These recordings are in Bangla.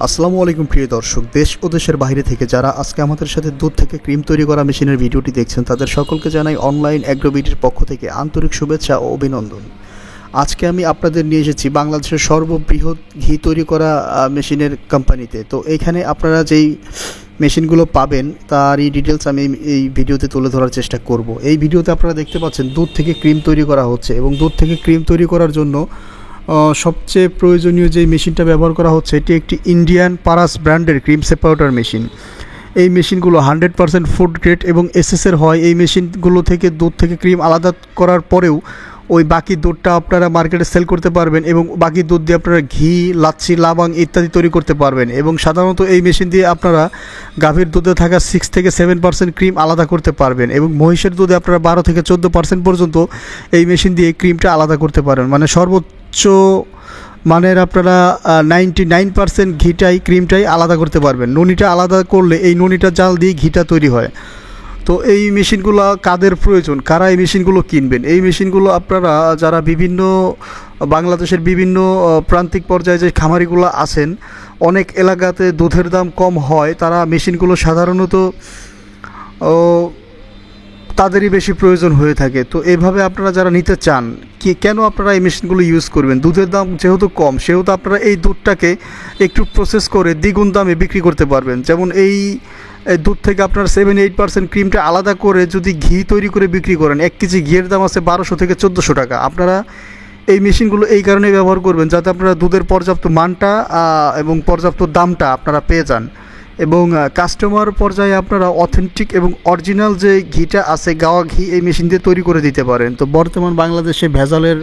আসসালামু আলাইকুম প্রিয় দর্শক, দেশ ও দেশের বাইরে থেকে যারা আজকে আমাদের সাথে দুধ থেকে ক্রিম তৈরি করা মেশিনের ভিডিওটি দেখছেন তাদের সকলকে জানাই অনলাইন অ্যাগ্রোবিডির পক্ষ থেকে আন্তরিক শুভেচ্ছা ও অভিনন্দন। আজকে আমি আপনাদের নিয়ে এসেছি বাংলাদেশের সর্ববৃহৎ ঘি তৈরি করা মেশিনের কোম্পানিতে। তো এইখানে আপনারা যেই মেশিনগুলো পাবেন তারই ডিটেলস আমি এই ভিডিওতে তুলে ধরার চেষ্টা করব। এই ভিডিওতে আপনারা দেখতে পাচ্ছেন দুধ থেকে ক্রিম তৈরি করা হচ্ছে এবং দুধ থেকে ক্রিম তৈরি করার জন্য সবচেয়ে প্রয়োজনীয় যে মেশিনটা ব্যবহার করা হচ্ছে এটি একটি ইন্ডিয়ান পারাস ব্র্যান্ডের ক্রিম সেপারেটর মেশিন। এই মেশিনগুলো 100% ফুড গ্রেড এবং এসএসের হয়। এই মেশিনগুলো থেকে দুধ থেকে ক্রিম আলাদা করার পরেও ওই বাকি দুধটা আপনারা মার্কেটে সেল করতে পারবেন এবং বাকি দুধ দিয়ে আপনারা ঘি, লাচ্ছি, লাবাং ইত্যাদি তৈরি করতে পারবেন। এবং সাধারণত এই মেশিন দিয়ে আপনারা গাভীর দুধে থাকা 6 থেকে 7% ক্রিম আলাদা করতে পারবেন এবং মহিষের দুধে আপনারা 12 থেকে 14% পর্যন্ত এই মেশিন দিয়ে ক্রিমটা আলাদা করতে পারেন। মানে সর্বোচ্চ মানের আপনারা 99% ঘিটাই ক্রিমটাই আলাদা করতে পারবেন। নুনিটা আলাদা করলে এই নুনিটা জাল দিয়ে ঘিটা তৈরি হয়। তো এই মেশিনগুলো কাদের প্রয়োজন, কারা এই মেশিনগুলো কিনবেন? এই মেশিনগুলো আপনারা যারা বিভিন্ন বাংলাদেশের বিভিন্ন প্রান্তিক পর্যায়ে যে খামারিগুলো আছেন, অনেক এলাকাতে দুধের দাম কম হয়, তারা মেশিনগুলো সাধারণত তাদেরই বেশি প্রয়োজন হয়ে থাকে। তো এইভাবে আপনারা যারা নিতে চান, কেন আপনারা এই মেশিনগুলো ইউজ করবেন? দুধের দাম যেহেতু কম সেহেতু আপনারা এই দুধটাকে একটু প্রসেস করে দ্বিগুণ দামে বিক্রি করতে পারবেন। যেমন এই দুধ থেকে আপনার 7-8% ক্রিমটা আলাদা করে যদি ঘি তৈরি করে বিক্রি করেন, 1 কেজি ঘিয়ের দাম আছে 1200 থেকে 1400 টাকা। আপনারা এই মেশিনগুলো এই কারণে ব্যবহার করবেন যাতে আপনারা দুধের পর্যাপ্ত মানটা এবং পর্যাপ্ত দামটা আপনারা পেয়ে যান এবং কাস্টমার পর্যায়ে আপনারা অথেন্টিক এবং অরিজিনাল যে ঘিটা আছে, গাওয়া ঘি, এই মেশিন দিয়ে তৈরি করে দিতে পারেন। তো বর্তমান বাংলাদেশে ভেজালের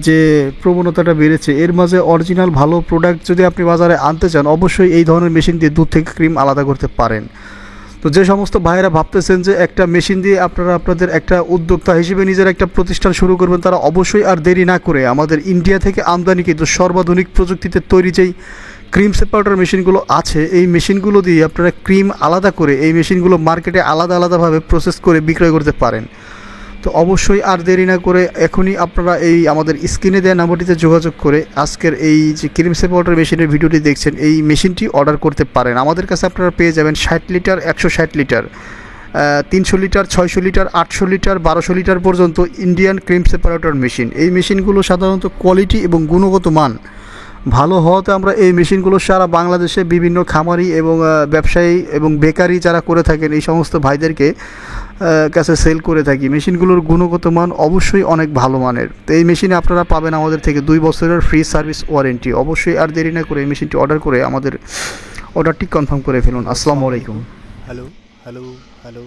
যে প্রবণতাটা বেড়েছে, এর মাঝে অরিজিনাল ভালো প্রোডাক্ট যদি আপনি বাজারে আনতে চান অবশ্যই এই ধরনের মেশিন দিয়ে দুধ থেকে ক্রিম আলাদা করতে পারেন। তো যে সমস্ত ভাইয়েরা ভাবতেছেন যে একটা মেশিন দিয়ে আপনারা আপনাদের একটা উদ্যোক্তা হিসেবে নিজের একটা প্রতিষ্ঠান শুরু করবেন, তারা অবশ্যই আর দেরি না করে আমাদের ইন্ডিয়া থেকে আমদানিকৃত সর্বাধুনিক প্রযুক্তিতে তৈরি যেই ক্রিম সেপারেটর মেশিনগুলো আছে, এই মেশিনগুলো দিয়ে আপনারা ক্রিম আলাদা করে এই মেশিনগুলো মার্কেটে আলাদাভাবে প্রসেস করে বিক্রয় করতে পারেন। তো অবশ্যই আর দেরি না করে এখনই আপনারা এই আমাদের স্ক্রিনে দেওয়া নাম্বারটিতে যোগাযোগ করে আজকের এই যে ক্রিম সেপারেটর মেশিনের ভিডিওটি দেখছেন, এই মেশিনটি অর্ডার করতে পারেন। আমাদের কাছে আপনারা পেয়ে যাবেন 60 litre, 160 litre, 300 litre, 600 litre, 800 litre, 1200 litre পর্যন্ত ইন্ডিয়ান ক্রিম সেপারেটর মেশিন। এই মেশিনগুলো সাধারণত কোয়ালিটি এবং গুণগত মান ভালো হওয়াতে আমরা এই মেশিনগুলো সারা বাংলাদেশে বিভিন্ন খামারি এবং ব্যবসায়ী এবং বেকারি যারা করে থাকেন এই সমস্ত ভাইদেরকে কাছে সেল করে থাকি। মেশিনগুলোর গুণগত মান অবশ্যই অনেক ভালো মানের। তো এই মেশিনে আপনারা পাবেন আমাদের থেকে 2 বছরের ফ্রি সার্ভিস ওয়ারেন্টি। অবশ্যই আর দেরি না করে এই মেশিনটি অর্ডার করে আমাদের অর্ডারটি কনফার্ম করে ফেলুন। আসসালামু আলাইকুম। Hello hello hello